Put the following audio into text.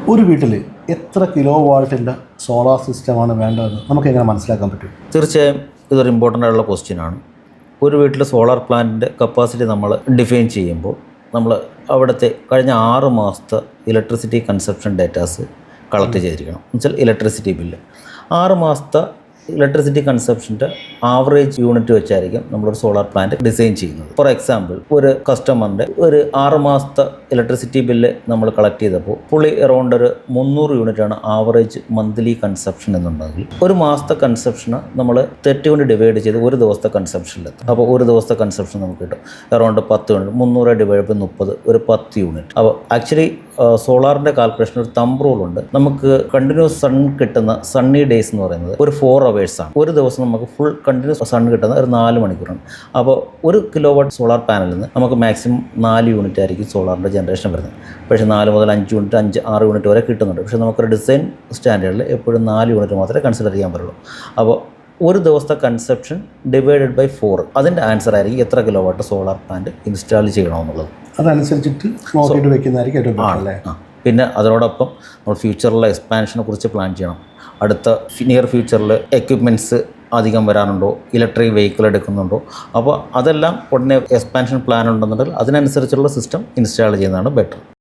ഒരു വീട്ടിൽ എത്ര കിലോ വാട്ടിൻ്റെ സോളാർ സിസ്റ്റമാണ് വേണ്ടതെന്ന് നമുക്ക് എങ്ങനെ മനസ്സിലാക്കാൻ പറ്റും? തീർച്ചയായും ഇതൊരു ഇമ്പോർട്ടൻ്റ് ആയിട്ടുള്ള ക്വസ്റ്റ്യനാണ്. ഒരു വീട്ടിൽ സോളാർ പ്ലാന്റിൻ്റെ കപ്പാസിറ്റി നമ്മൾ ഡിഫൈൻ ചെയ്യുമ്പോൾ നമ്മൾ അവിടുത്തെ കഴിഞ്ഞ 6 മാസത്തെ ഇലക്ട്രിസിറ്റി കൺസപ്ഷൻ ഡേറ്റാസ് കളക്ട് ചെയ്തിരിക്കണം. എന്നുവെച്ചാൽ ഇലക്ട്രിസിറ്റി ബില്ല് 6 മാസത്തെ ഇലക്ട്രിസിറ്റി കൺസപ്ഷൻ്റെ ആവറേജ് യൂണിറ്റ് വെച്ചായിരിക്കും നമ്മളൊരു സോളാർ പ്ലാന്റ് ഡിസൈൻ ചെയ്യുന്നത്. ഫോർ എക്സാമ്പിൾ, ഒരു കസ്റ്റമറിൻ്റെ ഒരു 6 മാസത്തെ ഇലക്ട്രിസിറ്റി ബില്ല് നമ്മൾ കളക്ട് ചെയ്തപ്പോൾ പുള്ളി അറൗണ്ട് ഒരു 300 യൂണിറ്റാണ് ആവറേജ് മന്ത്ലി കൺസപ്ഷൻ എന്നുണ്ടെങ്കിൽ ഒരു മാസത്തെ കൺസപ്ഷന് നമ്മൾ 30 കൊണ്ട് ഡിവൈഡ് ചെയ്ത് ഒരു ദിവസത്തെ കൺസപ്ഷനിലെത്തും. അപ്പോൾ ഒരു ദിവസത്തെ കൺസപ്ഷൻ നമുക്ക് കിട്ടും അറൗണ്ട് 10 യൂണിറ്റ്. 300 ഡിവൈഡ് ബൈ 30 ഒരു 10 യൂണിറ്റ്. അപ്പോൾ ആക്ച്വലി സോളാറിൻ്റെ കാൽക്കുലേഷൻ ഒരു തമ്പ് റൂളുണ്ട്. നമുക്ക് കണ്ടിന്യൂസ് സൺ കിട്ടുന്ന സണ്ണി ഡേയ്സ് എന്ന് പറയുന്നത് ഒരു 4 അവേഴ്സാണ്. ഒരു ദിവസം നമുക്ക് ഫുൾ കണ്ടിന്യൂസ് സൺ കിട്ടുന്ന ഒരു 4 മണിക്കൂറാണ്. അപ്പോൾ 1 കിലോ വാട്ട് സോളാർ പാനലിൽ നിന്ന് നമുക്ക് മാക്സിമം 4 യൂണിറ്റ് ആയിരിക്കും സോളാറിൻ്റെ ജനറേഷൻ വരുന്നത്. പക്ഷേ 4 മുതൽ 5 യൂണിറ്റ് 5-6 യൂണിറ്റ് വരെ കിട്ടുന്നുണ്ട്. പക്ഷേ നമുക്കൊരു ഡിസൈൻ സ്റ്റാൻഡേർഡിൽ എപ്പോഴും 4 യൂണിറ്റ് മാത്രമേ കൺസിഡർ ചെയ്യാൻ പറ്റുള്ളൂ. അപ്പോൾ ഒരു ദിവസത്തെ കൺസപ്ഷൻ ഡിവൈഡഡ് ബൈ 4, അതിൻ്റെ ആൻസർ ആയിരിക്കും എത്ര kilo watt solar plant install ചെയ്യണമെന്നുള്ളത്. അതനുസരിച്ചിട്ട് നോക്കിയിട്ട് വെക്കുന്നതായിരിക്കും ഏറ്റവും ബെറ്റർ അല്ലേ? പിന്നെ അതിനോടൊപ്പം നമ്മൾ ഫ്യൂച്ചറിലെ എക്സ്പാൻഷനെ കുറിച്ച് പ്ലാൻ ചെയ്യണം. അടുത്ത നിയർ ഫ്യൂച്ചറിൽ എക്യുപ്മെൻറ്റ്സ് അധികം വരാനുണ്ടോ, ഇലക്ട്രിക് വെഹിക്കിൾ എടുക്കുന്നുണ്ടോ, അപ്പോൾ അതെല്ലാം ഉടനെ എക്സ്പാൻഷൻ പ്ലാൻ ഉണ്ടെന്നുണ്ടെങ്കിൽ അതിനനുസരിച്ചുള്ള സിസ്റ്റം ഇൻസ്റ്റാൾ ചെയ്യുന്നതാണ് ബെറ്റർ.